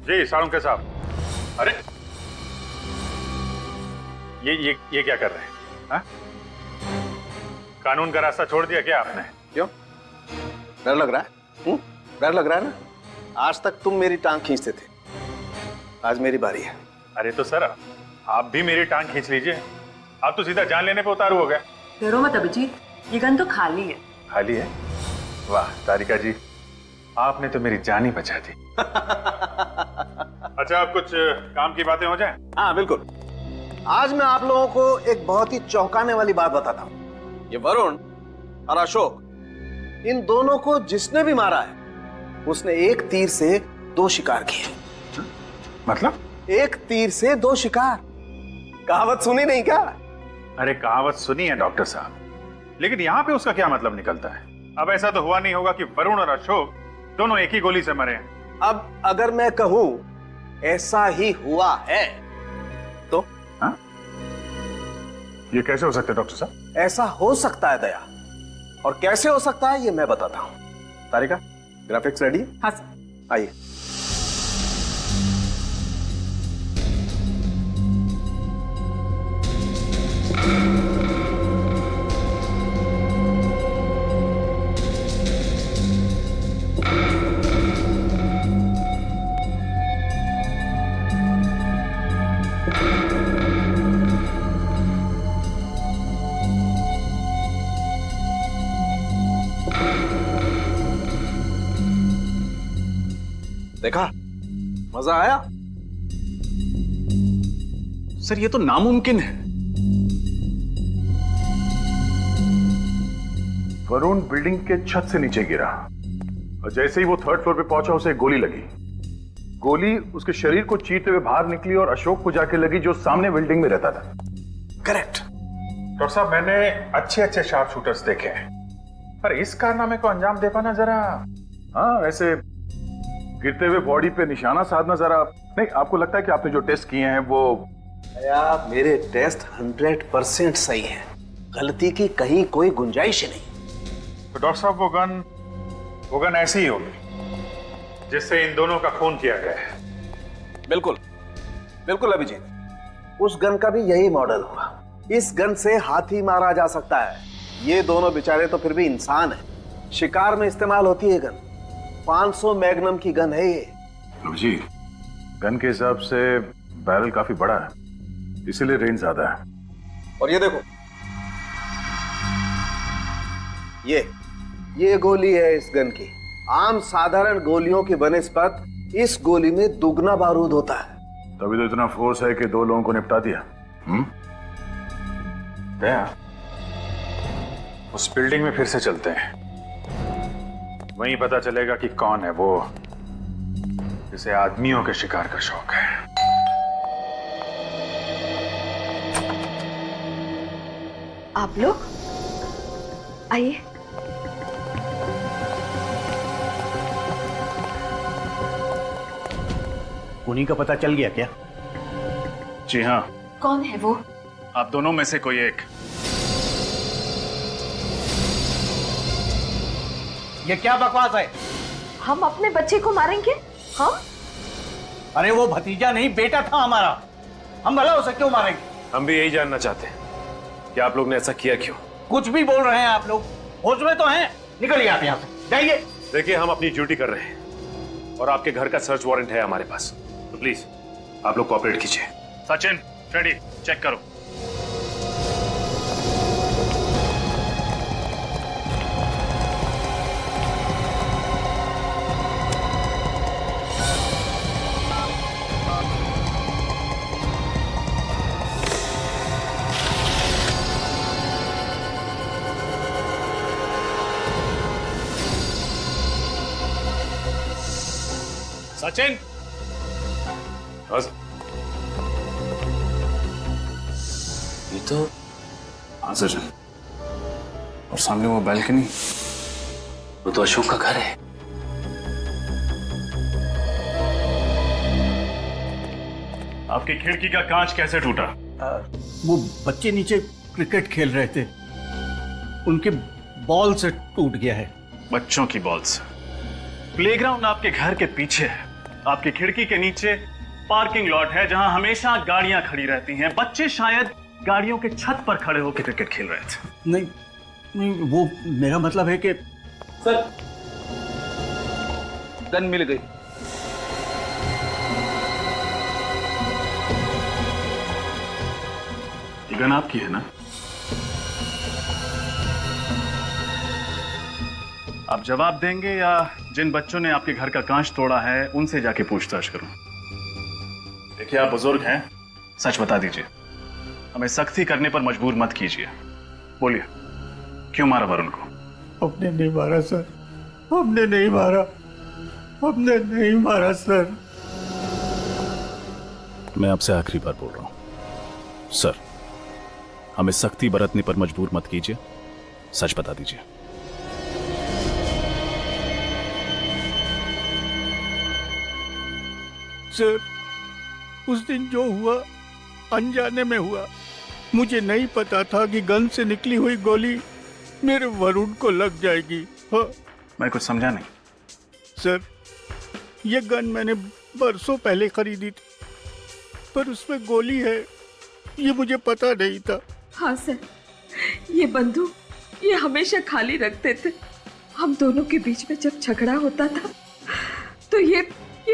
जी साळुंखे साहब। अरे ये क्या कर रहे हैं? हा? कानून का रास्ता छोड़ दिया क्या आपने? क्यों, डर लग रहा है? डर लग रहा है ना? आज तक तुम मेरी टांग खींचते थे, आज मेरी बारी है। अरे तो सर आप भी मेरी टांग खींच लीजिए। आप तो सीधा जान लेने पे उतारू हो गए। डरो मत अभिजीत, ये गन तो खाली है। खाली है? वाह तारिका जी, आपने तो मेरी जान ही बचा दी। अच्छा अब कुछ काम की बातें हो जाए? हाँ बिल्कुल। आज मैं आप लोगों को एक बहुत ही चौंकाने वाली बात बताता हूँ। ये वरुण और अशोक, इन दोनों को जिसने भी मारा है उसने एक तीर से 2 शिकार किए। मतलब? एक तीर से 2 शिकार। कहावत सुनी नहीं क्या? अरे कहावत सुनी है डॉक्टर साहब, लेकिन यहाँ पे उसका क्या मतलब निकलता है? अब ऐसा तो हुआ नहीं होगा कि वरुण और अशोक दोनों एक ही गोली से मरे हैं। अब अगर मैं कहूं ऐसा ही हुआ है तो? हाँ? ये कैसे हो सकता है डॉक्टर साहब? ऐसा हो सकता है दया, और कैसे हो सकता है ये मैं बताता हूं। तारिका, ग्राफिक्स रेडी? हाँ सर। आइए। देखा, मजा आया? सर ये तो नामुमकिन है। वरुण बिल्डिंग के छत से नीचे गिरा और जैसे ही वो 3rd फ्लोर पे पहुंचा उसे गोली लगी। गोली उसके शरीर को चीरते हुए बाहर निकली और अशोक को जाके लगी जो सामने बिल्डिंग में रहता था। करेक्ट। डॉक्टर साहब मैंने अच्छे अच्छे शार्प शूटर्स देखे हैं, पर इस कारनामे को अंजाम दे पाना जरा। हाँ वैसे गिरते हुए बॉडी पे निशाना साधना जरा नहीं। आपको लगता है कि आपने जो टेस्ट किए हैं वो? या मेरे टेस्ट 100% सही है, गलती की कहीं कोई गुंजाइश ही नहीं। तो डॉक्टर साहब वो गन ऐसी ही होगी जिससे इन दोनों का खून किया गया है। बिल्कुल बिल्कुल अभिजीत, उस गन का भी यही मॉडल होगा। इस गन से हाथी मारा जा सकता है। ये दोनों बेचारे तो फिर भी इंसान है। शिकार में इस्तेमाल होती है गन। 500 मैग्नम की गन है ये। जी, गन के हिसाब से बैरल काफी बड़ा है, इसीलिए रेंज ज्यादा है। और ये देखो, ये गोली है इस गन की। आम साधारण गोलियों की बनस्पत इस गोली में दुगना बारूद होता है। तभी तो इतना फोर्स है कि 2 लोगों को निपटा दिया। दया, उस बिल्डिंग में फिर से चलते हैं, वहीं पता चलेगा कि कौन है वो जिसे आदमियों के शिकार का शौक है। आप लोग आइए। उन्हीं का पता चल गया क्या? जी हाँ। कौन है वो? आप दोनों में से कोई एक। ये क्या बकवास है? हम अपने बच्चे को मारेंगे? हम? अरे वो भतीजा नहीं, बेटा था हमारा। हम भला उसे क्यों मारेंगे? हम भी यही जानना चाहते हैं कि आप लोग ने ऐसा किया क्यों। कुछ भी बोल रहे हैं आप लोग, होश में तो हैं? निकलिए आप यहाँ से, जाइए। देखिए हम अपनी ड्यूटी कर रहे हैं और आपके घर का सर्च वारंट है हमारे पास, तो प्लीज आप लोग कोऑपरेट कीजिए। सचिन, फ्रेडी, चेक करो। सचिन। ये तो हाँ सचिन, और सामने वो बैल्कनी, वो तो अशोक का घर है। आपकी खिड़की का कांच कैसे टूटा? वो बच्चे नीचे क्रिकेट खेल रहे थे, उनके बॉल से टूट गया है। बच्चों की बॉल से? प्लेग्राउंड आपके घर के पीछे है, आपकी खिड़की के नीचे पार्किंग लॉट है जहां हमेशा गाड़ियां खड़ी रहती हैं। बच्चे शायद गाड़ियों के छत पर खड़े होकर क्रिकेट खेल रहे थे। नहीं नहीं, वो मेरा मतलब है कि सर, गन मिल गई। ये गन आपकी है ना? आप जवाब देंगे या जिन बच्चों ने आपके घर का कांच तोड़ा है उनसे जाके पूछताछ करूं? देखिए, आप बुजुर्ग हैं, सच बता दीजिए। हमें सख्ती करने पर मजबूर मत कीजिए। बोलिए, क्यों मारा वरुण को? हमने नहीं मारा सर, हमने नहीं मारा, हमने नहीं मारा सर। मैं आपसे आखिरी बार बोल रहा हूं सर, हमें सख्ती बरतने पर मजबूर मत कीजिए, सच बता दीजिए। सर, उस दिन जो हुआ अनजाने में हुआ। मुझे नहीं पता था कि गन से निकली हुई गोली मेरे वरुण को लग जाएगी। हाँ मैं कुछ समझा नहीं। सर, ये गन मैंने बरसों पहले खरीदी थी, पर उसमें गोली है ये मुझे पता नहीं था। हाँ सर, ये बंदूक ये हमेशा खाली रखते थे। हम दोनों के बीच में जब झगड़ा होता था तो ये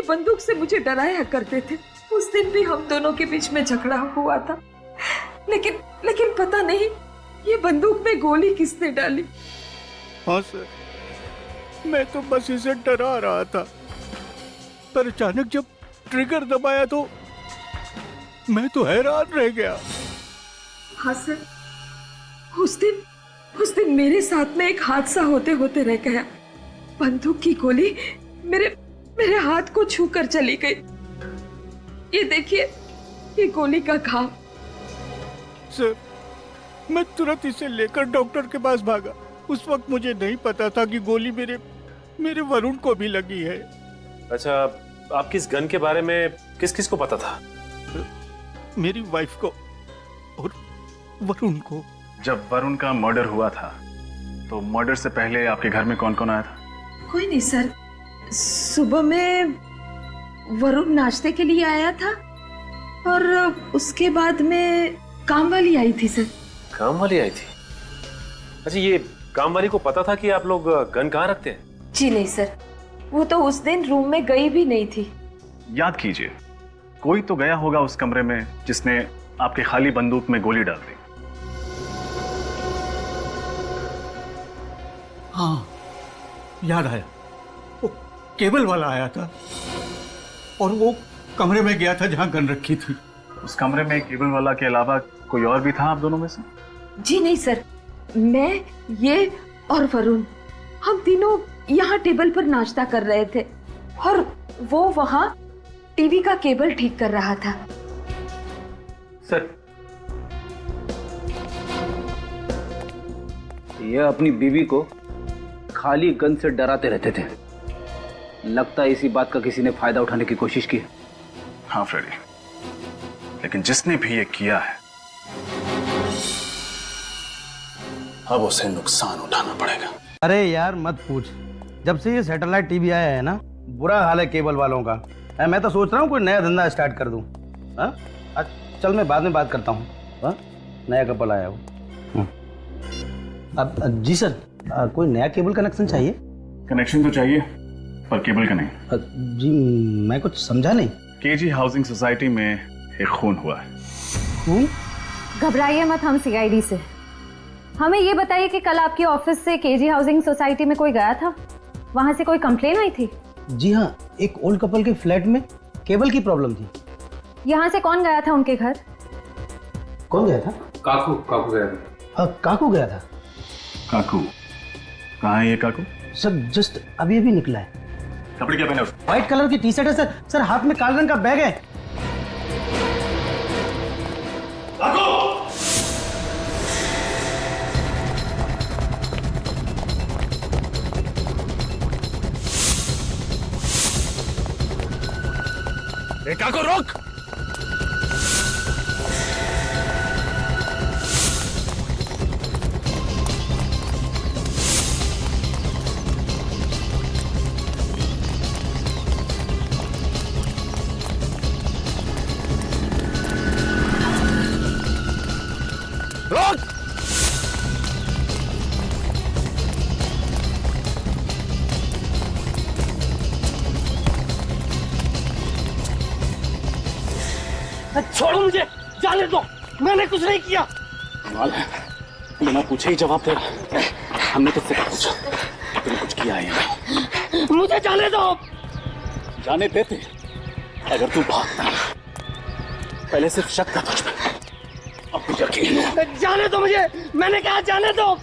बंदूक से मुझे डराया करते थे। उस दिन भी हम दोनों के बीच में झगड़ा हुआ था, लेकिन पता नहीं ये बंदूक में गोली किसने डाली। हाँ सर, मैं तो बस इसे डरा रहा था, पर अचानक जब ट्रिगर दबाया तो मैं तो हैरान रह गया। हाँ सर, उस दिन मेरे साथ में एक हादसा होते होते रह गया। बंदूक की गोली मेरे हाथ को छूकर चली गई। ये देखिए, ये गोली का घाव। सर, मैं तुरंत इसे लेकर डॉक्टर के पास भागा। उस वक्त मुझे नहीं पता था कि गोली मेरे वरुण को भी लगी है। अच्छा, आपकी इस गन के बारे में किस किस को पता था? मेरी वाइफ को और वरुण को। जब वरुण का मर्डर हुआ था तो मर्डर से पहले आपके घर में कौन कौन आया था? कोई नहीं सर, सुबह में वरुण नाश्ते के लिए आया था और उसके बाद में काम वाली आई थी सर। काम वाली आई थी? अच्छा, ये काम वाली को पता था कि आप लोग गन कहाँ रखते हैं? जी नहीं सर, वो तो उस दिन रूम में गई भी नहीं थी। याद कीजिए, कोई तो गया होगा उस कमरे में जिसने आपके खाली बंदूक में गोली डाल दी। हाँ, याद आया, वो केबल वाला आया था और वो कमरे में गया था जहां गन रखी थी। उस कमरे में केबल वाला के अलावा कोई और भी था आप दोनों में से? जी नहीं सर, मैं, ये और वरुण, हम तीनों यहाँ टेबल पर नाश्ता कर रहे थे और वो वहाँ टीवी का केबल ठीक कर रहा था। सर, ये अपनी बीवी को खाली गन से डराते रहते थे। लगता है इसी बात का किसी ने फायदा उठाने की कोशिश की। हाँ फ्रेडी, लेकिन जिसने भी ये किया है अब उसे नुकसान उठाना पड़ेगा। अरे यार मत पूछ, जब से ये सैटेलाइट टीवी आया है ना, बुरा हाल है केबल वालों का। मैं तो सोच रहा हूँ कोई नया धंधा स्टार्ट कर दूँ। चल, मैं बाद में बात करता हूँ। नया कपल आया वो। अब जी सर, कोई नया केबल कनेक्शन चाहिए? कनेक्शन तो चाहिए, पर केबल का नहीं। जी मैं कुछ समझा नहीं। केजी हाउसिंग सोसाइटी में एक खून हुआ है। खून? घबराइए मत, हम सीआईडी से। हमें ये बताइए कि कल आपके ऑफिस से केजी हाउसिंग सोसाइटी में कोई गया था? वहां से कोई कंप्लेन आई थी? जी हाँ, एक ओल्ड कपल के फ्लैट में केबल की प्रॉब्लम थी। यहाँ से कौन गया था उनके घर? कौन गया था? काकू गया था। हाँ, काकू गया था। काकू? कहाँ है ये काकू? सर, जस्ट अभी निकला है। कपड़े क्या पहने उसने? व्हाइट कलर की टी शर्ट है सर। सर, हाथ में काले रंग का बैग है। काकू रोक! छोड़ो मुझे, जाने दो, मैंने कुछ नहीं किया। कमाल है, बिना पूछे ही जवाब दे रहा। हमने तुझसे पूछा, तूने कुछ किया है या नहीं? मुझे जाने दो। जाने देते अगर तू भागता। पहले सिर्फ शक था तुझ पे, अब कुछ यकीन है। जाने दो मुझे, मैंने कहा जाने दो।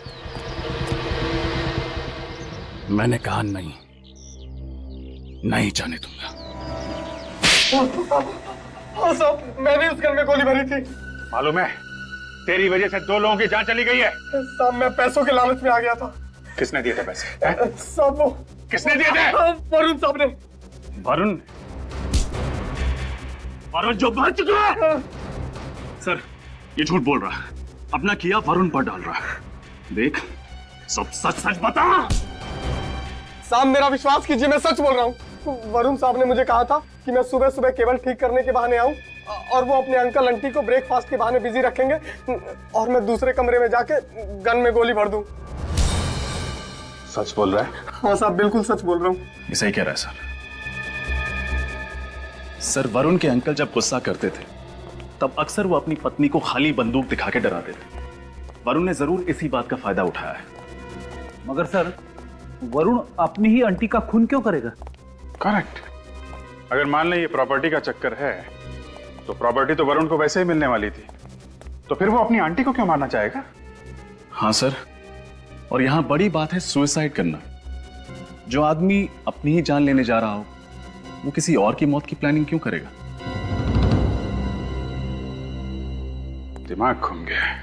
मैंने कहा नहीं, नहीं जाने दूंगा। हाँ साहब, मैंने उस घर में गोली भरी थी। मालूम है, तेरी वजह से 2 लोगों की जान चली गई है। साहब मैं पैसों के लालच में आ गया था। किसने दिए थे पैसे? हैं? साहब वो किसने दिए थे? वरुण साहब ने। वरुण? वरुण जो मर चुका है। सर ये झूठ बोल रहा है, अपना किया वरुण पर डाल रहा है। देख, सब सच सच बता। साहब मेरा विश्वास कीजिए, मैं सच बोल रहा हूँ। वरुण साहब ने मुझे कहा था कि मैं सुबह सुबह केबल ठीक करने के बहाने आऊं और वो अपने अंकल आंटी को ब्रेकफास्ट के बहाने बिजी रखेंगे और मैं दूसरे कमरे में जाके गन में गोली भर दूं। सच बोल रहा है? हाँ साहब, बिल्कुल सच बोल रहा हूँ। ये सही कह रहा है सर। सर वरुण के अंकल जब गुस्सा करते थे तब अक्सर वो अपनी पत्नी को खाली बंदूक दिखा के डराते थे। वरुण ने जरूर इसी बात का फायदा उठाया है। मगर सर, वरुण अपनी ही आंटी का खून क्यों करेगा? करेक्ट। अगर मान लें ये प्रॉपर्टी का चक्कर है, तो प्रॉपर्टी तो वरुण को वैसे ही मिलने वाली थी, तो फिर वो अपनी आंटी को क्यों मारना चाहेगा? हाँ सर, और यहां बड़ी बात है सुसाइड करना। जो आदमी अपनी ही जान लेने जा रहा हो, वो किसी और की मौत की प्लानिंग क्यों करेगा? दिमाग घूम गया है,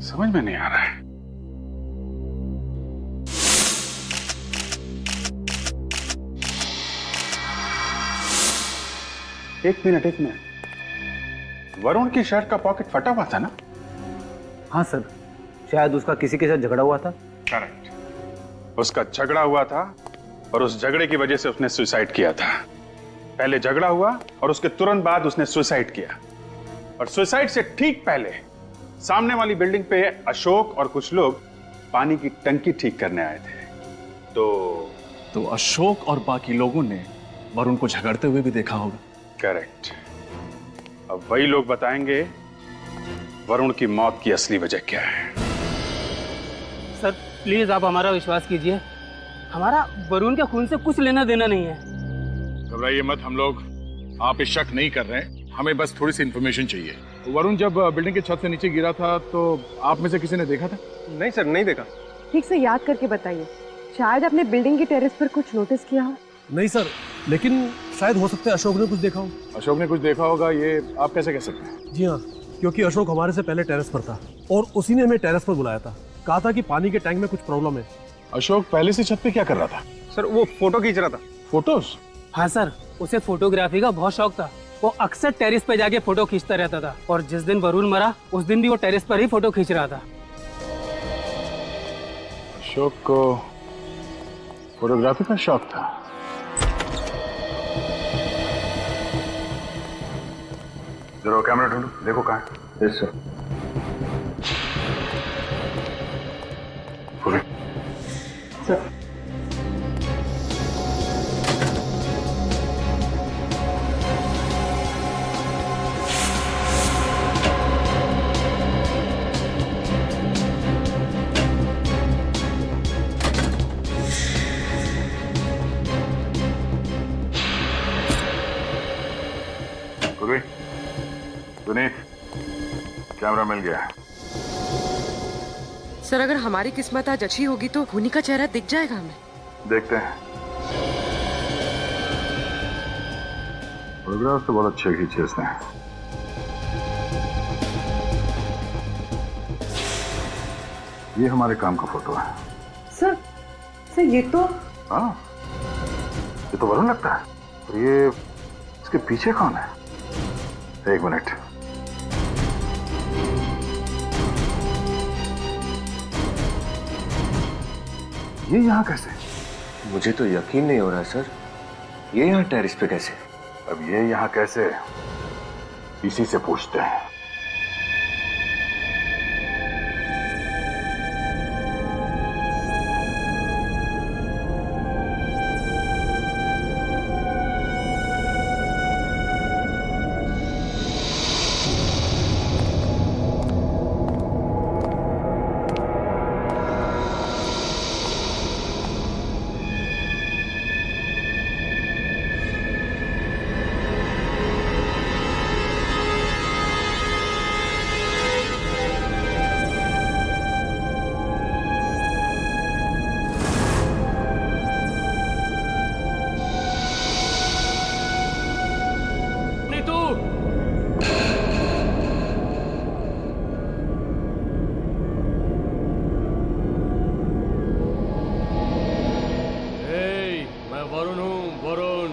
समझ में नहीं आ रहा है। एक मिनट, वरुण की शर्ट का पॉकेट फटा हुआ था ना? हाँ सर, शायद उसका किसी के साथ झगड़ा हुआ था। करेक्ट, उसका झगड़ा हुआ था और उस झगड़े की वजह से उसने सुसाइड किया था। पहले झगड़ा हुआ और उसके तुरंत बाद उसने सुसाइड किया, और सुसाइड से ठीक पहले सामने वाली बिल्डिंग पे अशोक और कुछ लोग पानी की टंकी ठीक करने आए थे। तो अशोक और बाकी लोगों ने वरुण को झगड़ते हुए भी देखा होगा। करेक्ट। अब वही लोग बताएंगे वरुण की मौत की असली वजह क्या है। सर प्लीज आप हमारा विश्वास कीजिए, हमारा वरुण के खून से कुछ लेना देना नहीं है। घबराइए मत, हम लोग आप पे शक नहीं कर रहे हैं, हमें बस थोड़ी सी इंफॉर्मेशन चाहिए। वरुण जब बिल्डिंग के छत से नीचे गिरा था तो आप में से किसी ने देखा था? नहीं सर, नहीं देखा। ठीक से याद करके बताइए, शायद आपने बिल्डिंग की टेरेस पर कुछ नोटिस किया हो। नहीं सर, लेकिन शायद हो सकता है अशोक ने कुछ देखा हो। अशोक ने कुछ देखा होगा, ये आप कैसे कह सकते हैं? जी हाँ, क्योंकि अशोक हमारे से पहले टेरेस पर था और उसी ने हमें टेरेस पर बुलाया था। कहा था कि पानी के टैंक में कुछ प्रॉब्लम है। अशोक पहले से छत पे क्या कर रहा था? सर वो फोटो खींच रहा था। फोटोज? हाँ सर, उसे फोटोग्राफी का बहुत शौक था। वो अक्सर टेरेस पे जाके फोटो खींचता रहता था और जिस दिन वरुण मरा उस दिन भी वो टेरेस पर ही फोटो खींच रहा था। अशोक को फोटोग्राफी का शौक था। जरा कैमरा ढूंढो, देखो कहाँ है। Yes sir. Sir Sunit, camera मिल गया। सर, अगर हमारी किस्मत आज अच्छी होगी तो हुनी का चेहरा दिख जाएगा हमें। देखते हैं। फोटोग्राफ तो बहुत अच्छे खींचे इसने। ये हमारे काम का फोटो है। सर ये तो हाँ, ये तो वरुण लगता है। और ये इसके पीछे कौन है? एक मिनट। ये यहाँ कैसे? मुझे तो यकीन नहीं हो रहा सर, ये यहाँ टेरेस पे कैसे? अब ये यहाँ कैसे, इसी से पूछते हैं। हूँ वरुण।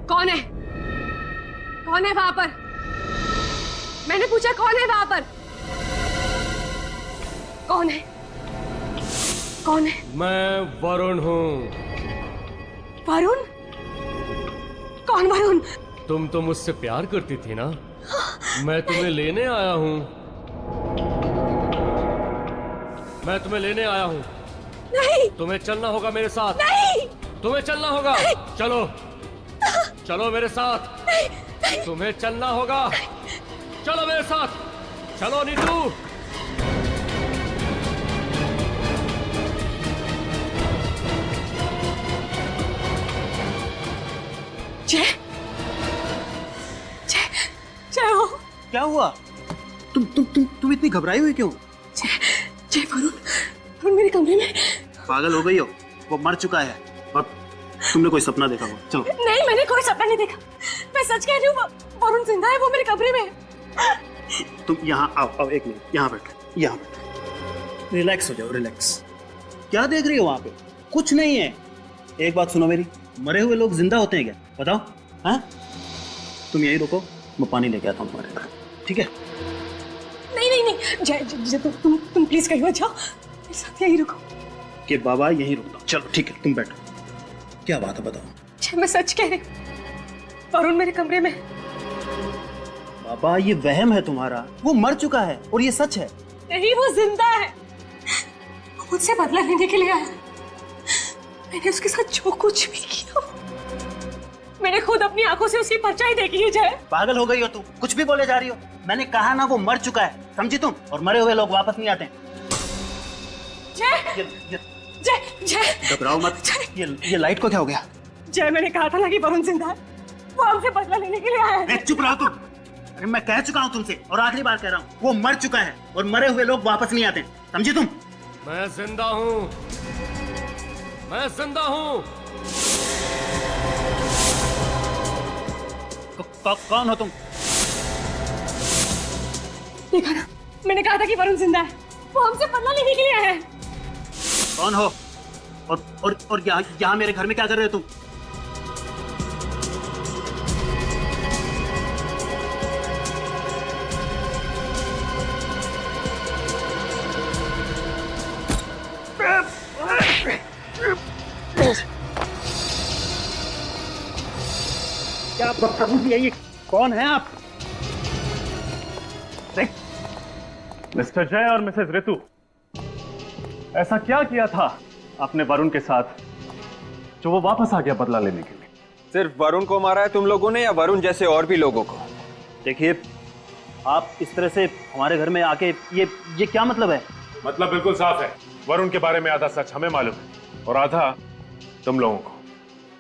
कौन है? कौन है वहां पर? मैंने पूछा कौन है वहां पर? कौन है? कौन है? मैं वरुण हूँ। वरुण? कौन वरुण? तुम तो मुझसे प्यार करती थी ना, मैं तुम्हें लेने आया हूँ। मैं तुम्हें लेने आया हूँ। नहीं। तुम्हें चलना होगा मेरे साथ। नहीं। तुम्हें चलना होगा। नहीं। चलो चलो मेरे साथ। नहीं। तुम्हें चलना होगा। चलो मेरे साथ। चलो नीतू। जय जय जय हो। क्या हुआ? तुम इतनी घबराई हुई क्यों? जय वरुण मेरे कमरे में। पागल हो गई हो? वो मर चुका है और तुमने कोई सपना देखा होगा। चलो। नहीं, मैंने कोई सपना नहीं देखा। मैं सच कह रही हूँ, वरुण जिंदा है, वो मेरे कमरे में है। तुम यहाँ आओ, एक मिनट यहाँ बैठो, यहाँ बैठो। रिलैक्स हो जाओ, रिलैक्स। क्या देख रही हो वहाँ पे? कुछ नहीं है। एक बात सुनो मेरी, मरे हुए लोग जिंदा होते हैं क्या? बताओ। हाँ, तुम यहीं रुको, मैं पानी लेके आता हूँ तुम्हारे घर, ठीक है? नहीं जय तुम प्लीज कहीं मत जाओ, मेरे साथ यहीं रुको। कि बाबा यहीं रुकता। चलो ठीक है, तुम बैठो। क्या बात है बताओ। जय मैं सच कह रही, वरुण मेरे कमरे में। बाबा ये वहम है तुम्हारा, वो मर चुका है और ये सच है। नहीं, वो जिंदा है। वो मुझसे बदला लेने के लिए आया। मैंने उसके साथ जो कुछ भी किया, मैंने खुद अपनी आंखों से उसकी परछाई देखी है। जय पागल हो गई हो तुम, कुछ भी बोले जा रही हो। मैंने कहा ना वो मर चुका है, समझी तुम? और मरे हुए लोग वापस नहीं आते। जय घबराओ मत। ये लाइट को क्या हो गया? जय मैंने कहा था ना कि वरुण जिंदा है, वो हमसे बदला लेने के लिए आया है। चुप रहो तुम। अरे मैं कह चुका हूँ तुमसे और आखिरी बार कह रहा हूँ, वो मर चुका है और मरे हुए लोग वापस नहीं आते, समझी तुम? मैं जिंदा हूँ, मैं जिंदा हूँ। कौन हो तुम? देखा ना, मैंने कहा था कि वरुण जिंदा है, वो हमसे बदला लेने के लिए आया है। कौन हो? और यहाँ मेरे घर में क्या कर रहे हो तुम? क्या बदतमीजी है ये? कौन है आप? मिस्टर जय और मिसेस ऋतु, ऐसा क्या किया था आपने वरुण के साथ जो वो वापस आ गया बदला लेने के लिए? सिर्फ वरुण को मारा है तुम लोगों ने या वरुण जैसे और भी लोगों को? देखिए, आप इस तरह से हमारे घर में आके ये क्या मतलब है? मतलब बिल्कुल साफ है, वरुण के बारे में आधा सच हमें मालूम है और आधा तुम लोगों को।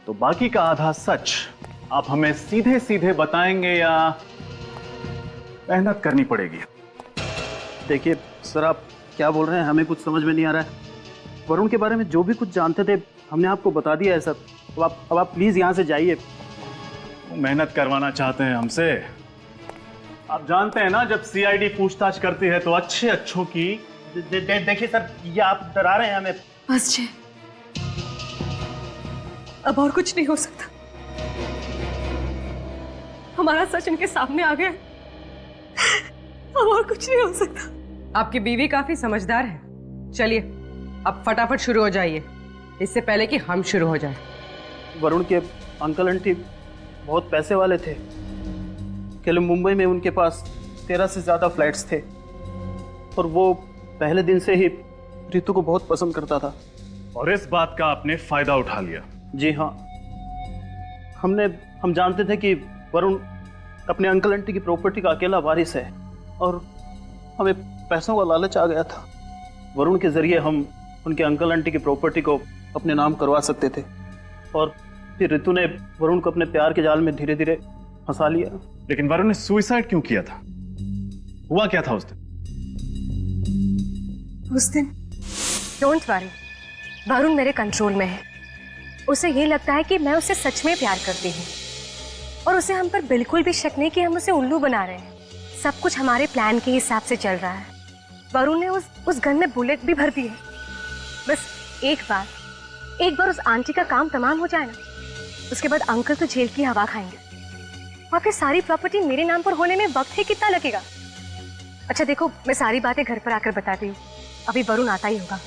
तो बाकी का आधा सच आप हमें सीधे सीधे बताएंगे या मेहनत करनी पड़ेगी? देखिए सर, आप क्या बोल रहे हैं, हमें कुछ समझ में नहीं आ रहा है। वरुण के बारे में जो भी कुछ जानते थे हमने आपको बता दिया है सर। अब आप प्लीज यहाँ से जाइए। मेहनत करवाना चाहते हैं हमसे? आप जानते हैं ना, जब सीआईडी पूछताछ करती है तो अच्छों की। देखिए सर, ये आप डरा रहे हैं हमें। बस जय, अब और कुछ नहीं हो सकता। हमारा सच इनके सामने आ गया, अब और कुछ नहीं हो सकता। आपकी बीवी काफी समझदार है। चलिए अब फटाफट शुरू हो जाइए, इससे पहले कि हम शुरू हो जाए। वरुण के अंकल आंटी बहुत पैसे वाले थे। कल मुंबई में उनके पास 13 से ज्यादा फ्लाइट्स थे और वो पहले दिन से ही रितु को बहुत पसंद करता था। और इस बात का आपने फायदा उठा लिया? जी हाँ, हम जानते थे कि वरुण अपने अंकल आंटी की प्रॉपर्टी का अकेला वारिस है और हमें पैसों का लालच आ गया था। वरुण के जरिए हम उनके अंकल आंटी की प्रॉपर्टी को अपने नाम करवा सकते थे और फिर रितु ने वरुण को अपने प्यार के जाल में धीरे धीरे फंसा लिया। लेकिन वरुण ने सुसाइड क्यों किया था? हुआ क्या था उस दिन? डोंट वरी, वरुण मेरे कंट्रोल में है। उसे ये लगता है कि मैं उसे सच में प्यार करती हूँ और उसे हम पर बिल्कुल भी शक नहीं कि हम उसे उल्लू बना रहे हैं। सब कुछ हमारे प्लान के हिसाब से चल रहा है। वरुण ने उस गन में बुलेट भी भर दी है बस एक बार उस आंटी का काम तमाम हो जाए ना, उसके बाद अंकल तो जेल की हवा खाएंगे और फिर सारी प्रॉपर्टी मेरे नाम पर होने में वक्त ही कितना लगेगा। अच्छा देखो, मैं सारी बातें घर पर आकर बताती हूँ, अभी वरुण आता ही होगा।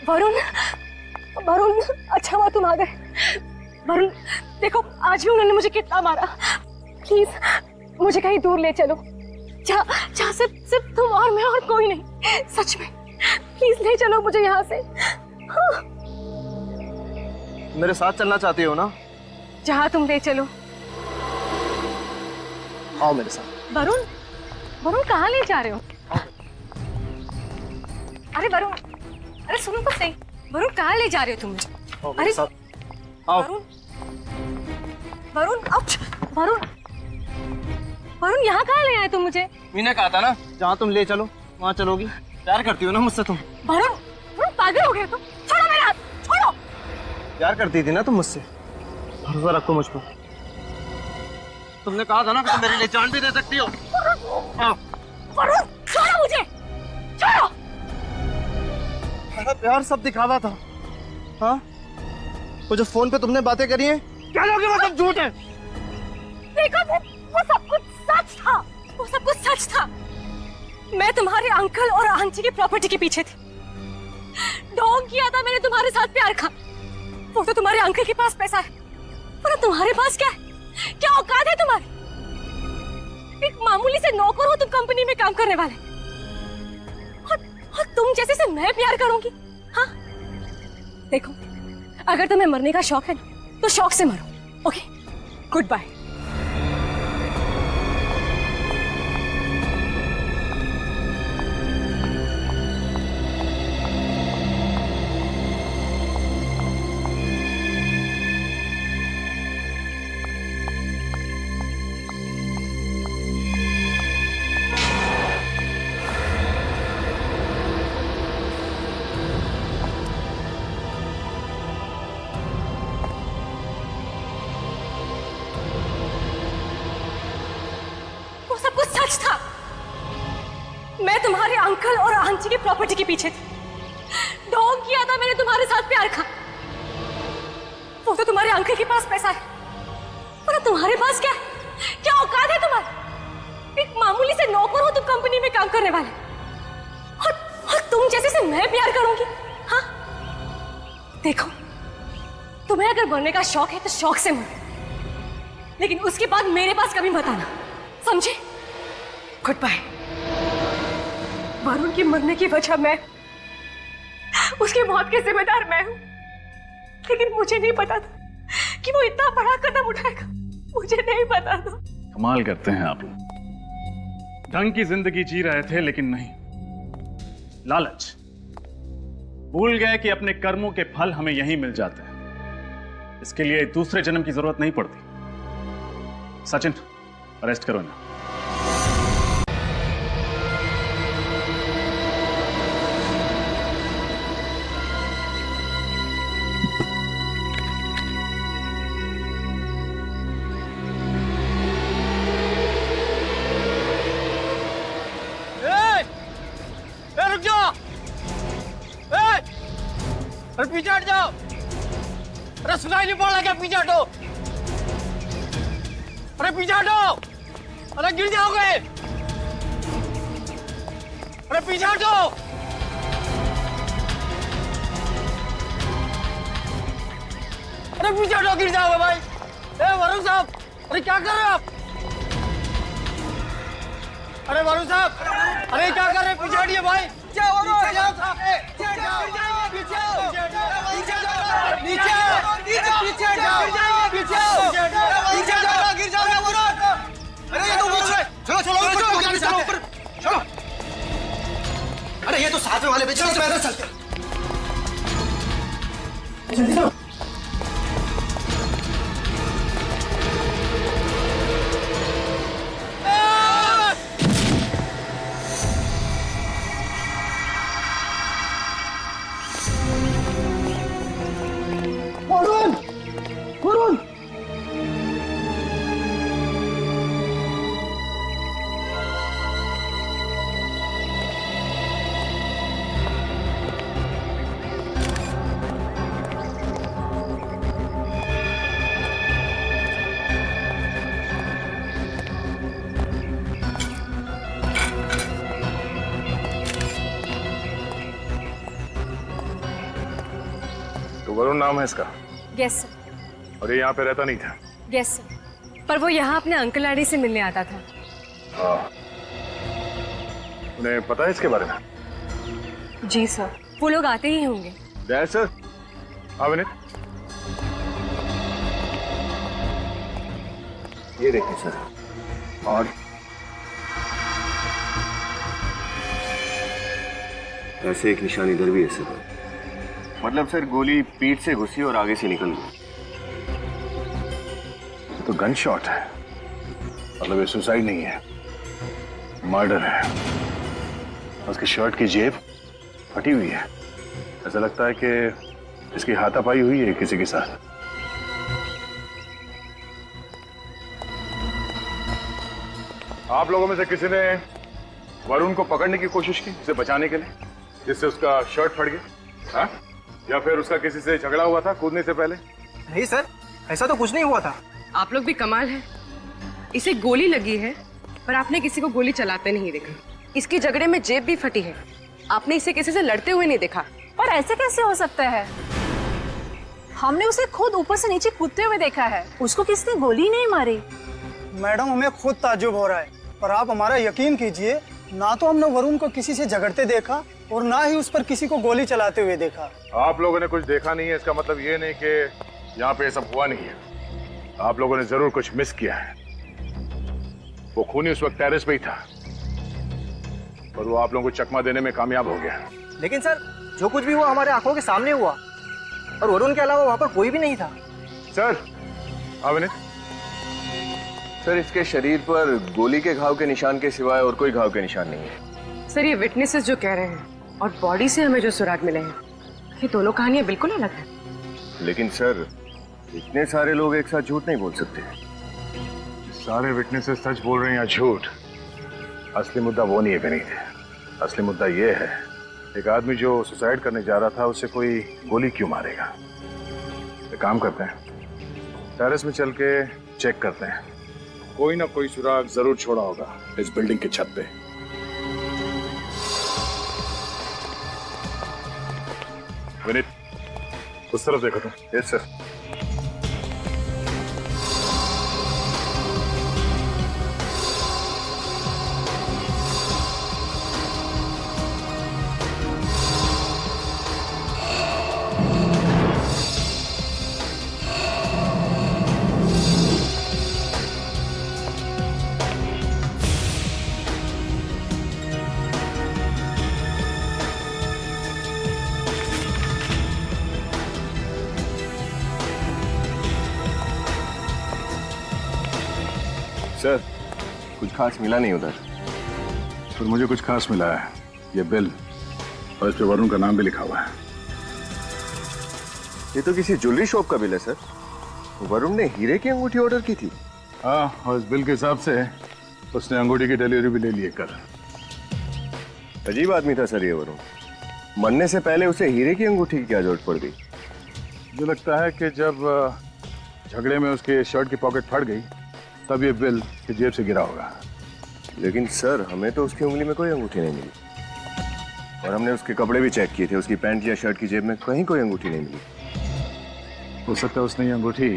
वरुण, अच्छा हुआ तुम आ गए। वरुण देखो, आज भी उन्होंने मुझे कितना मारा। प्लीज मुझे कहीं दूर ले चलो, जहाँ सिर्फ तुम और मैं और कोई नहीं। सच में प्लीज ले चलो मुझे यहाँ से। हाँ। मेरे साथ चलना चाहती हो ना? जहाँ तुम ले चलो। आओ मेरे साथ। वरुण कहाँ ले जा रहे हो? अरे वरुण, अरे सुनो तो सही, वरुण कहाँ ले जा रहे हो तुम मुझे? अरे आओ। वरुण यहाँ कहाँ ले आए तुम मुझे? मैंने कहा था ना, जहाँ तुम ले चलो वहाँ चलोगी। प्यार करती हो ना मुझसे तुम? वरुण पागल हो गए तुम? छोड़ो मेरा हाथ, छोड़ो। प्यार करती थी ना तुम मुझसे, भरोसा रखो मुझ पर। तुमने कहा था ना कि तुम मेरे लिए जान भी दे सकती हो। वरुण छोड़ो मुझे, छोड़ो। प्यार सब दिखावा था। हाँ, वो जो फोन पे तुमने बातें करी हैं, क्या लोगे वो सब झूठ है। देखो वो सब कुछ सच था, वो सब कुछ सच था। मैं तुम्हारे अंकल और आंटी की प्रॉपर्टी के पीछे थी। ढोंग किया था मैंने तुम्हारे साथ प्यार का। वो तो तुम्हारे अंकल के पास पैसा है, पर तुम्हारे पास क्या है? क्या औकात है तुम्हारी? एक मामूली से नौकर हो तुम कंपनी में काम करने वाले, और तुम जैसे से मैं प्यार करूंगी? हाँ देखो, अगर तुम्हें मरने का शौक है ना, तो शौक से मरो। Okay, goodbye. था। मैं तुम्हारे अंकल और आंटी की प्रॉपर्टी के पीछे थी। ढोंग किया था मैंने तुम्हारे साथ प्यार का। वो तो तुम्हारे अंकल के पास पैसा है, पर तुम्हारे पास क्या है? क्या औकात है तुम्हारी? एक मामूली से नौकर हो तुम कंपनी में काम करने वाले, और तुम जैसे से मैं प्यार करूंगी? हाँ देखो, तुम्हें अगर मरने का शौक है तो शौक से मरो, लेकिन उसके बाद मेरे पास कभी मत आना, समझे? Good bye. वरुण की मरने की वजह मैं, उसकी मौत के जिम्मेदार मैं हूं, लेकिन मुझे नहीं पता था कि वो इतना बड़ा कदम उठाएगा। मुझे नहीं पता था। कमाल करते हैं आप। ढंग की जिंदगी जी रहे थे, लेकिन नहीं, लालच। भूल गए कि अपने कर्मों के फल हमें यहीं मिल जाते हैं। इसके लिए दूसरे जन्म की जरूरत नहीं पड़ती। सचिन, अरेस्ट करो ना। रुक जाओ, अरे पीछे हट जाओ। अरे सुनाई नहीं पड़ रहा क्या? पीछे हटो, अरे पीछे हटो, अरे गिर जाओगे। अरे पीछे हटो, अरे पीछे हटो, गिर जाओगे भाई। वरुण साहब, अरे क्या कर रहे हो आप? अरे वरुण साहब, अरे क्या कर रहे हैं? पीछे हटिए भाई। नीचे अरे ये तो साथ में वाले बेचारे तो पैदल चलते। वरुण, वरुण, वरुण नाम है इसका? Yes sir. और ये यहाँ पे रहता नहीं था? यस सर, पर वो यहाँ अपने अंकल आंटी से मिलने आता था। हाँ, उन्हें पता है इसके बारे में? जी सर, वो लोग आते ही होंगे। सर। हाँ विनीत, ये देखिए सर। और ऐसे एक निशान इधर भी है सर। मतलब सर गोली पीठ से घुसी और आगे से निकल गई। तो गन शॉट है, मतलब ये सुसाइड नहीं है, मर्डर है। उसकी शर्ट की जेब फटी हुई है। ऐसा लगता है कि इसकी हाथापाई हुई है किसी के साथ। आप लोगों में से किसी ने वरुण को पकड़ने की कोशिश की, उसे बचाने के लिए, जिससे उसका शर्ट फट गया? हाँ? या फिर उसका किसी से झगड़ा हुआ था कूदने से पहले? नहीं सर, ऐसा तो कुछ नहीं हुआ था। आप लोग भी कमाल है, इसे गोली लगी है पर आपने किसी को गोली चलाते नहीं देखा। इसकी झगड़े में जेब भी फटी है, आपने इसे किसी से लड़ते हुए नहीं देखा। पर ऐसे कैसे हो सकता है? हमने उसे खुद ऊपर से नीचे कूदते हुए देखा है, उसको किसी ने गोली नहीं मारी। मैडम हमें खुद ताज्जुब हो रहा है, पर आप हमारा यकीन कीजिए, ना तो हमने वरुण को किसी से झगड़ते देखा और ना ही उस पर किसी को गोली चलाते हुए देखा। आप लोगों ने कुछ देखा नहीं है, इसका मतलब ये नहीं कि यहाँ पे ये सब हुआ नहीं है। आप लोगों ने जरूर कुछ मिस किया है। वो खूनी उस वक्त टेरेस पे ही था, पर वो आप लोगों को चकमा देने में कामयाब हो गया। लेकिन सर, जो कुछ भी हुआ हमारे आंखों के सामने हुआ, और वरुण के अलावा वहाँ पर कोई भी नहीं था। सर। हाँ विनीत? सर, इसके शरीर पर गोली के घाव के निशान के सिवाय और कोई घाव के निशान नहीं है। सर, ये विटनेसेस जो कह रहे हैं और बॉडी से हमें जो सुराग मिले हैं, ये दोनों कहानियां बिल्कुल अलग है। लेकिन सर, इतने सारे लोग एक साथ झूठ नहीं बोल सकते। सारे विटनेसेस सच बोल रहे हैं या झूठ, असली मुद्दा वो नहीं है विनीत। असली मुद्दा ये है, एक आदमी जो सुसाइड करने जा रहा था, उसे कोई गोली क्यों मारेगा? एक काम करते हैं, टेरेस में चल के चेक करते हैं। कोई ना कोई सुराग जरूर छोड़ा होगा इस बिल्डिंग की छत पे। विनीत, उस तरफ देखो तुम। Yes sir. सर, कुछ खास मिला नहीं उधर। पर मुझे कुछ खास मिला है, ये बिल, और इस पे वरुण का नाम भी लिखा हुआ है। ये तो किसी ज्वेलरी शॉप का बिल है सर। वरुण ने हीरे की अंगूठी ऑर्डर की थी। हाँ, और इस बिल के हिसाब से उसने अंगूठी की डिलीवरी भी ले ली कर। अजीब आदमी था सर ये वरुण। मरने से पहले उसे हीरे की अंगूठी की क्या जरूरत पड़ गई? मुझे लगता है कि जब झगड़े में उसके शर्ट की पॉकेट फट गई, तब ये बिल की जेब से गिरा होगा। लेकिन सर, हमें तो उसकी उंगली में कोई अंगूठी नहीं मिली, और हमने उसके कपड़े भी चेक किए थे। उसकी पैंट या शर्ट की जेब में कहीं कोई अंगूठी नहीं मिली। हो सकता है उसने ये अंगूठी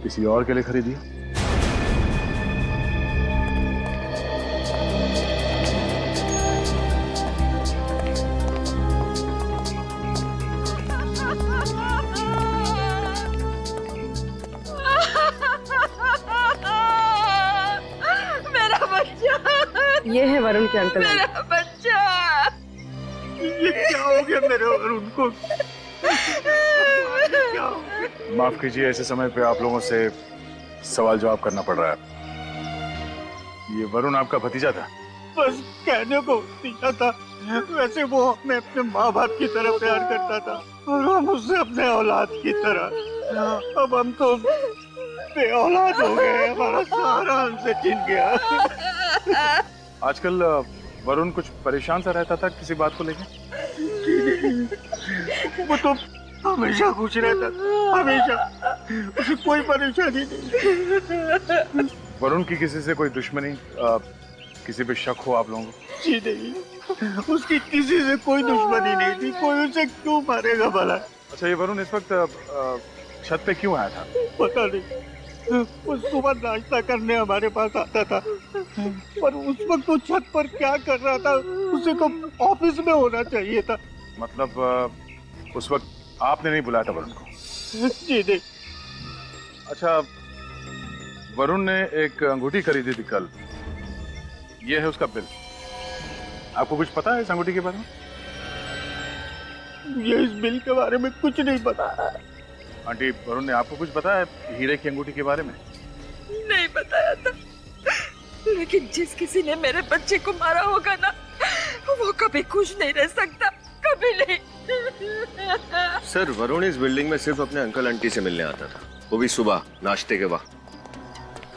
किसी और के लिए खरीदी। ये है वरुण के अंकल। मेरा बच्चा। ये क्या हो गया मेरे वरुण को? माफ कीजिए, ऐसे समय पे आप लोगों से सवाल जवाब करना पड़ रहा है। ये वरुण आपका भतीजा था? बस कहने को भतीजा था, वैसे वो हमें अपने माँ बाप की तरह प्यार करता था और हम उससे अपने औलाद की तरह। अब हम तो बे औलाद हो गए, हमारा सारा हमसे छिन गया। आजकल वरुण कुछ परेशान सा रहता था किसी बात को लेकर? वो तो हमेशा खुश रहता था, हमेशा, उसे कोई परेशानी नहीं। वरुण की किसी से कोई दुश्मनी, किसी पे शक हो आप लोगों को? जी नहीं, उसकी किसी से कोई दुश्मनी नहीं थी। कोई उसे क्यों मारेगा भला? अच्छा, ये वरुण इस वक्त छत पे क्यों आया था? पता नहीं, वो सुबह नाश्ता करने हमारे पास आता था, पर उस वक्त वो छत पर क्या कर रहा था, उसे तो ऑफिस में होना चाहिए था। मतलब उस वक्त आपने नहीं बुलाया था वरुण को? जी नहीं। अच्छा, वरुण ने एक अंगूठी खरीदी थी कल, ये है उसका बिल। आपको कुछ पता है इस अंगूठी के बारे में? ये इस बिल के बारे में कुछ नहीं पता। आंटी, वरुण ने आपको कुछ बताया हीरे की अंगूठी के बारे में? नहीं बताया था, लेकिन जिस किसी ने मेरे बच्चे को मारा होगा ना, वो कभी खुश नहीं रह सकता, कभी नहीं। सर, वरुण इस बिल्डिंग में सिर्फ अपने अंकल आंटी से मिलने आता था, वो भी सुबह नाश्ते के वक्त।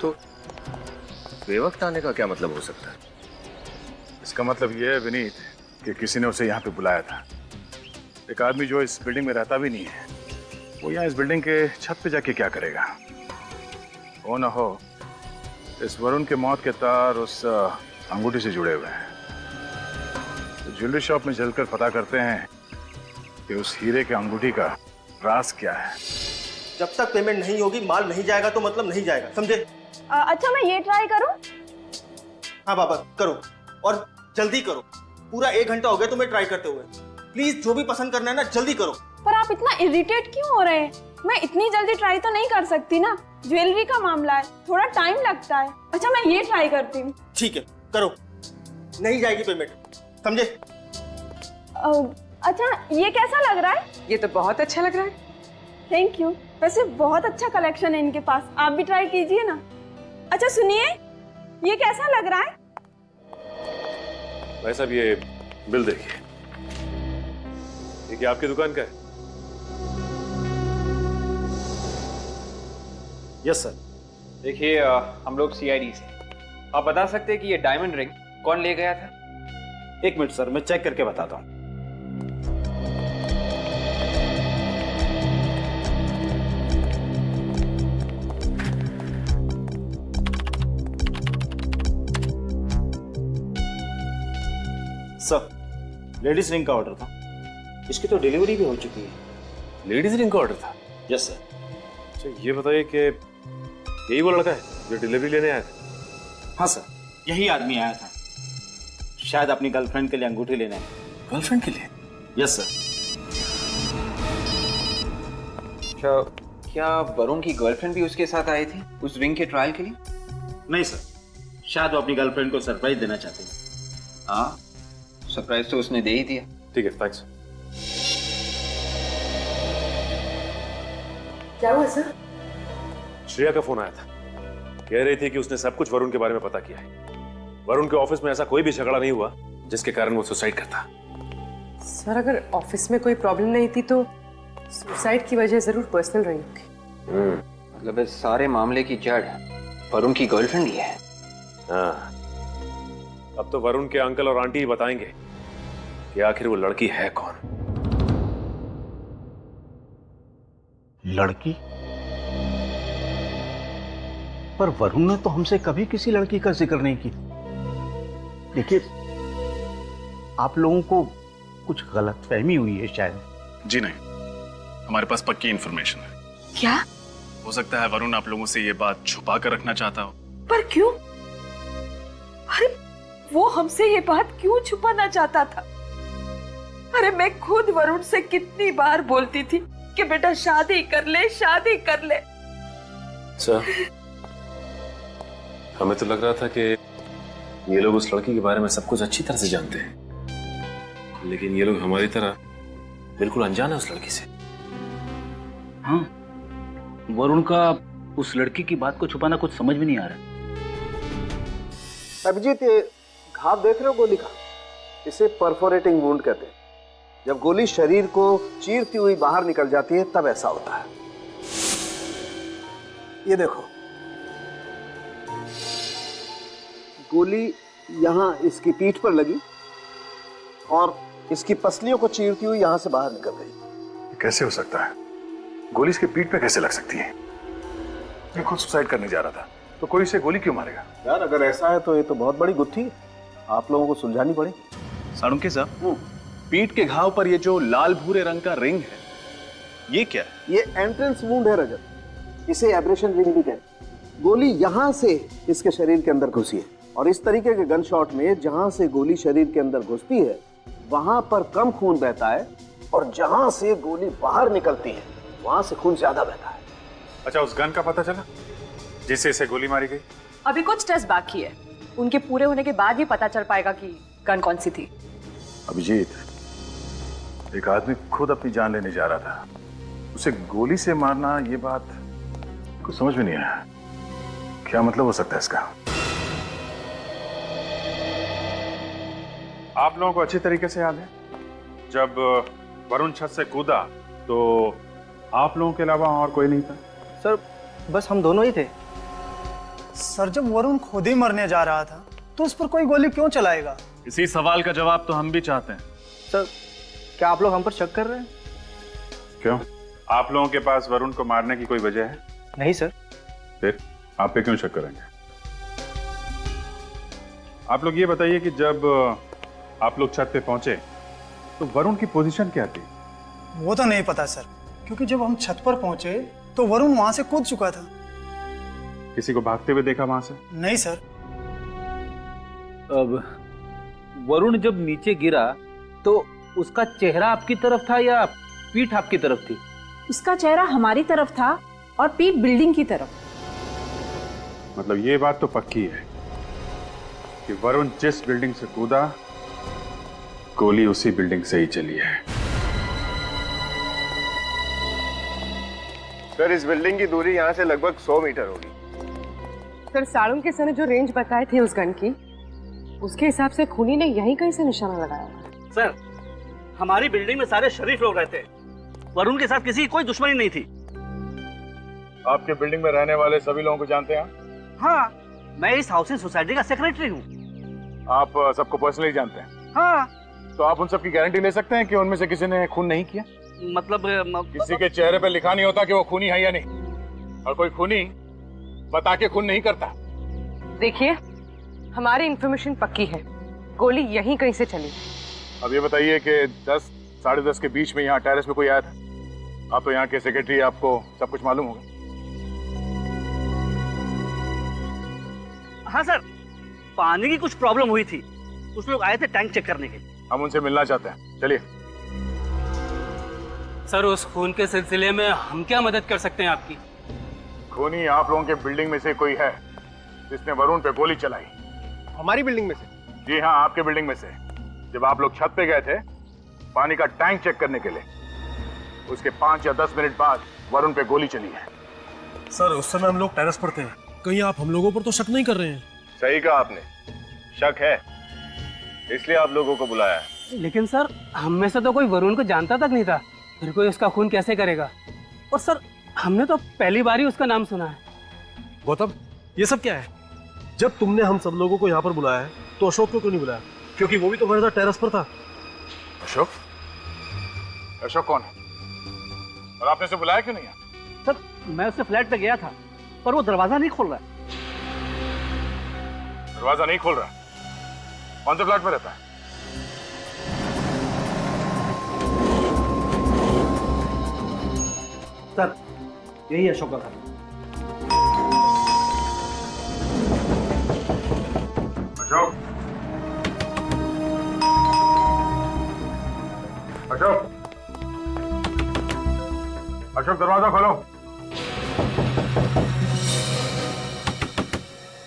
तो बेवक्त आने का क्या मतलब हो सकता है? इसका मतलब यह है विनीत कि किसी ने उसे यहाँ पे बुलाया था। एक आदमी जो इस बिल्डिंग में रहता भी नहीं है, वो यहाँ इस बिल्डिंग के छत पे जाके क्या करेगा? हो ना हो, इस वरुण के मौत के तार उस अंगूठी से जुड़े हुए हैं। तो ज्वेलरी शॉप में जलकर पता करते हैं कि उस हीरे के अंगूठी का राज क्या है। जब तक पेमेंट नहीं होगी, माल नहीं जाएगा तो मतलब नहीं जाएगा, समझे? अच्छा, मैं ये ट्राई करूं? हाँ बाबा, करो और जल्दी करो। पूरा 1 घंटा हो गया तुम्हें ट्राई करते हुए। प्लीज जो भी पसंद करना है ना, जल्दी करो। पर आप इतना इरिटेट क्यों हो रहे हैं? मैं इतनी जल्दी ट्राई तो नहीं कर सकती ना, ज्वेलरी का मामला है, थोड़ा टाइम लगता है। अच्छा, मैं ये ट्राई करती हूँ। ठीक है, करो। नहीं जाएगी पेमेंट, समझे? अच्छा, ये कैसा लग रहा है? ये तो बहुत अच्छा लग रहा है। Thank you. वैसे बहुत अच्छा कलेक्शन है इनके पास, आप भी ट्राई कीजिए ना। अच्छा सुनिए, ये कैसा लग रहा है? भाई साहब, ये बिल देखिए, ये क्या आपकी दुकान का है? Yes sir. देखिए, हम लोग CID से। आप बता सकते हैं कि ये डायमंड रिंग कौन ले गया था? 1 मिनट सर, मैं चेक करके बताता हूँ। सर, लेडीज रिंग का ऑर्डर था, इसकी तो डिलीवरी भी हो चुकी है। लेडीज रिंग का ऑर्डर था? Yes sir. अच्छा, ये बताइए कि यही वो लड़का है जो डिलीवरी लेने आया था? हाँ सर, यही आदमी आया था, शायद अपनी गर्लफ्रेंड के लिए अंगूठी लेने। गर्लफ्रेंड के लिए? Yes sir. अच्छा, क्या वरुण की गर्लफ्रेंड भी उसके साथ आई थी उस रिंग के ट्रायल के लिए? नहीं सर, शायद वो अपनी गर्लफ्रेंड को सरप्राइज देना चाहते हैं। हाँ, सरप्राइज तो उसने दे ही दिया। ठीक है, थैंक्स। क्या हुआ सर? श्रेया का फोन आया था, कह रही थी कि उसने सब कुछ वरुण के बारे में पता किया है। वरुण के ऑफिस में ऐसा कोई भी झगड़ा नहीं हुआ जिसके कारण वो सुसाइड करता। सर, अगर ऑफिस में कोई प्रॉब्लम नहीं थी तो सुसाइड की वजह जरूर पर्सनल रही होगी। मतलब इस सारे मामले की जड़ वरुण की गर्लफ्रेंड ही है। हाँ, अब तो वरुण के अंकल और आंटी ही बताएंगे कि आखिर वो लड़की है कौन। लड़की? पर वरुण ने तो हमसे कभी किसी लड़की का जिक्र नहीं किया। देखिए, आप लोगों को कुछ गलतफहमी हुई है शायद। जी नहीं, हमारे पास पक्की इंफॉर्मेशन है। क्या? हो सकता है वरुण आप लोगों से ये बात छुपा कर रखना चाहता हो। पर क्यों? अरे वो हमसे ये बात क्यों छुपाना चाहता था? अरे मैं खुद वरुण से कितनी बार बोलती थी कि बेटा शादी कर ले, शादी कर ले। सर, हमें तो लग रहा था कि ये लोग उस लड़की के बारे में सब कुछ अच्छी तरह से जानते हैं, लेकिन ये लोग हमारी तरह बिल्कुल अनजान है उस लड़की से। हाँ, वरुण का उस लड़की की बात को छुपाना कुछ समझ में नहीं आ रहा। अभिजीत, ये घाव देख रहे हो गोली का? इसे परफोरेटिंग वुंड कहते हैं। जब गोली शरीर को चीरती हुई बाहर निकल जाती है तब ऐसा होता है। ये देखो, गोली यहां इसकी पीठ पर लगी और इसकी पसलियों को चीरती हुई यहां से बाहर निकल गई। कैसे हो सकता है? गोली इसके पीठ पे कैसे लग सकती है? ये खुद सुसाइड करने जा रहा था, तो कोई इसे गोली क्यों मारेगा? यार, अगर ऐसा है तो ये तो बहुत बड़ी गुत्थी है, आप लोगों को सुलझानी पड़ेगी। साळुंखे साहब, पीठ के घाव पर ये जो लाल भूरे रंग का रिंग है, ये क्या? ये एंट्रेंस वुंड है रजत, इसे एब्रेशन रिंग भी कहते हैं। गोली यहां से इसके शरीर के अंदर घुसी है, और इस तरीके के गन शॉट में जहां से गोली शरीर के अंदर घुसती है वहां पर कम खून बहता है, और जहां से गोली बाहर निकलती है वहां से खून ज्यादा बहता है। अच्छा, उस गन का पता चला जिससे इसे गोली मारी गई? अभी कुछ टेस्ट बाकी है, उनके पूरे होने के बाद ही पता चल पाएगा कि गन कौन सी थी। अभिजीत, एक आदमी खुद अपनी जान लेने जा रहा था, उसे गोली से मारना, ये बात कुछ समझ में नहीं आया। क्या मतलब हो सकता है इसका? आप लोगों को अच्छी तरीके से याद है जब वरुण छत से कूदा तो आप लोगों के अलावा और कोई नहीं था? सर बस हम दोनों ही थे। सर जब वरुण खुद ही मरने जा रहा था तो उस पर कोई गोली क्यों चलाएगा? इसी सवाल का जवाब तो हम भी चाहते हैं। सर क्या आप लोग हम पर शक कर रहे हैं? क्यों, आप लोगों के पास वरुण को मारने की कोई वजह है? नहीं सर। फिर आप पे क्यों शक करेंगे? आप लोग ये बताइए कि जब आप लोग छत पे पहुंचे तो वरुण की पोजीशन क्या थी? वो तो नहीं पता सर, क्योंकि जब हम छत पर पहुंचे तो वरुण वहां से कूद चुका था। किसी को भागते हुए देखा वहां से? नहीं सर। अब वरुण जब नीचे गिरा तो उसका चेहरा आपकी तरफ था या पीठ आपकी तरफ थी? उसका चेहरा हमारी तरफ था और पीठ बिल्डिंग की तरफ। मतलब ये बात तो पक्की है कि वरुण जिस बिल्डिंग से कूदा गोली उसी बिल्डिंग से ही चली है। सर इस बिल्डिंग की दूरी यहाँ से लगभग 100 मीटर होगी। सर साड़ुन के सर ने जो रेंज बताए थे उस गन की, उसके हिसाब से खूनी ने यहीं कहीं से निशाना लगाया था। सर हमारी बिल्डिंग में सारे शरीफ लोग रहते हैं, वरुण के साथ किसी की कोई दुश्मनी नहीं थी। आपके बिल्डिंग में रहने वाले सभी लोगों को जानते हैं? हाँ, मैं इस हाउसिंग सोसाइटी का सेक्रेटरी हूँ। आप सबको पर्सनली जानते हैं? हाँ। तो आप उन सब की गारंटी ले सकते हैं कि उनमें से किसी ने खून नहीं किया? मतलब किसी के चेहरे पे लिखा नहीं होता कि वो खूनी है या नहीं, और कोई खूनी बता के खून नहीं करता। देखिए हमारी इंफॉर्मेशन पक्की है, गोली यहीं कहीं से चली। अब ये बताइए कि 10 साढ़े 10 के बीच में यहाँ टेरेस पे कोई आया था? आप तो यहाँ के सेक्रेटरी, आपको सब कुछ मालूम होगा। हाँ सर, पानी की कुछ प्रॉब्लम हुई थी, कुछ लोग आए थे टैंक चेक करने के लिए। हम उनसे मिलना चाहते हैं, चलिए। सर उस खून के सिलसिले में हम क्या मदद कर सकते हैं आपकी? खूनी आप लोगों के बिल्डिंग में से कोई है जिसने वरुण पे गोली चलाई? हमारी बिल्डिंग में से? जी हाँ, आपके बिल्डिंग में से। जब आप लोग छत पे गए थे पानी का टैंक चेक करने के लिए, उसके 5 या 10 मिनट बाद वरुण पे गोली चली है। सर उस समय हम लोग टेरेस पर थे, कहीं आप हम लोगों पर तो शक नहीं कर रहे हैं? सही कहा आपने, शक है, इसलिए आप लोगों को बुलाया है। लेकिन सर हम में से तो कोई वरुण को जानता तक नहीं था, फिर कोई उसका खून कैसे करेगा? और सर हमने तो पहली बार ही उसका नाम सुना है। गौतम ये सब क्या है? जब तुमने हम सब लोगों को यहाँ पर बुलाया है तो अशोक को क्यों नहीं बुलाया? क्योंकि वो भी तो हमारे साथ टेरेस पर था। अशोक? अशोक कौन है और आपने उसे बुलाया क्यों नहीं है? सर मैं उससे फ्लैट पे गया था पर वो दरवाजा नहीं खोल रहा है। दरवाजा नहीं खोल रहा? कौन से फ्लैट में रहता है? सर यही अशोक का घर। अशोक, अशोक, अशोक दरवाजा खोलो।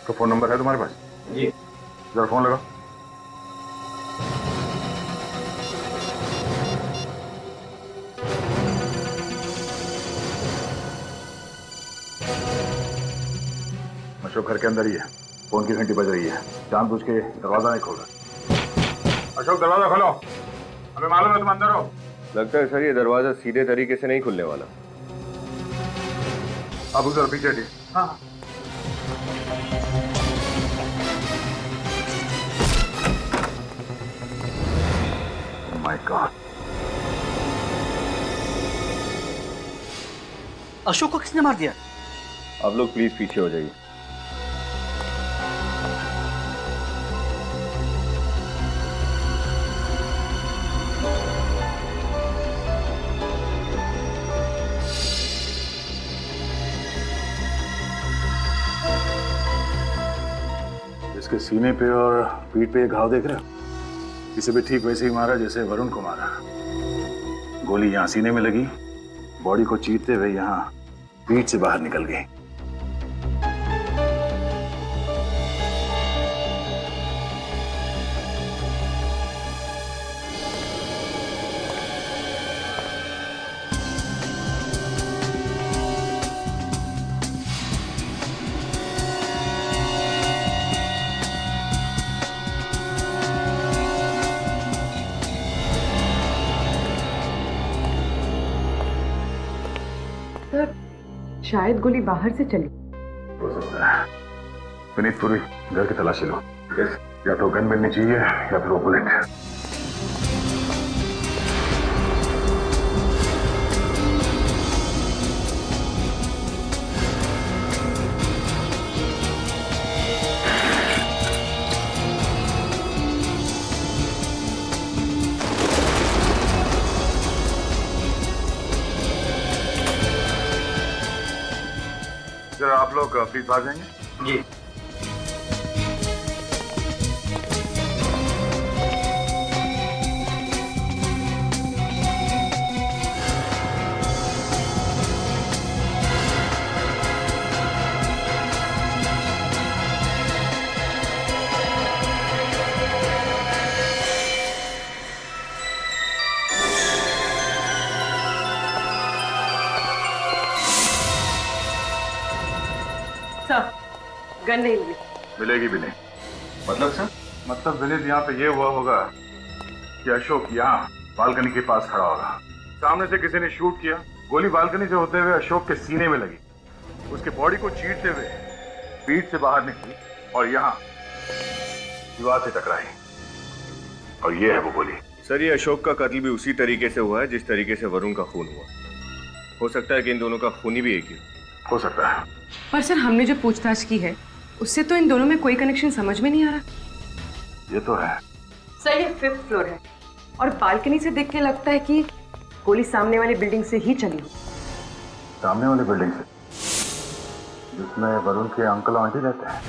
तो फोन नंबर है तुम्हारे पास? जी। जरा फोन लगाओ। अशोक घर के अंदर ही है, फोन की घंटी बज रही है, जानबूझ के दरवाजा नहीं खोल रहा। अशोक दरवाजा खोलो, हमें मालूम है तुम अंदर हो। लगता है सर ये दरवाजा सीधे तरीके से नहीं खुलने वाला। अब उधर पीछे हटिए। हाँ। माय गॉड, अशोक को किसने मार दिया? आप लोग प्लीज पीछे हो जाइए। इसके सीने पे और पीठ पे घाव देख रहे हो? इसे भी ठीक वैसे ही मारा जैसे वरुण को मारा। गोली यहाँ सीने में लगी, बॉडी को चीरते हुए यहाँ पीठ से बाहर निकल गई। सर, शायद गोली बाहर से चली। हो सकता है। विनीत, पूरी घर की तलाशी लो। या तो गन मिलनी चाहिए या फिर वो बुलेट। जरा आप लोग प्लीज बाहर जाएंगे। जी। सर, गन नहीं मिली। मिलेगी भी नहीं। मतलब सर? मतलब विनीत, यहाँ पे ये हुआ होगा कि अशोक यहाँ बालकनी के पास खड़ा होगा, सामने से किसी ने शूट किया, गोली बालकनी से होते हुए अशोक के सीने में लगी, उसके बॉडी को चीरते हुए पीठ से बाहर निकली और यहाँ दीवार से टकराई, और ये है वो गोली। सर, ये अशोक का कत्ल भी उसी तरीके से हुआ है जिस तरीके से वरुण का खून हुआ। हो सकता है कि इन दोनों का खूनी भी एक ही हो सकता है। पर सर, हमने जो पूछताछ की है उससे तो इन दोनों में कोई कनेक्शन समझ में नहीं आ रहा। ये तो है। सर, ये 5th फ्लोर है और बालकनी से देख के लगता है कि गोली सामने वाली बिल्डिंग से ही चली हो। सामने वाली बिल्डिंग से, जिसमें वरुण के अंकल आंटी रहते हैं।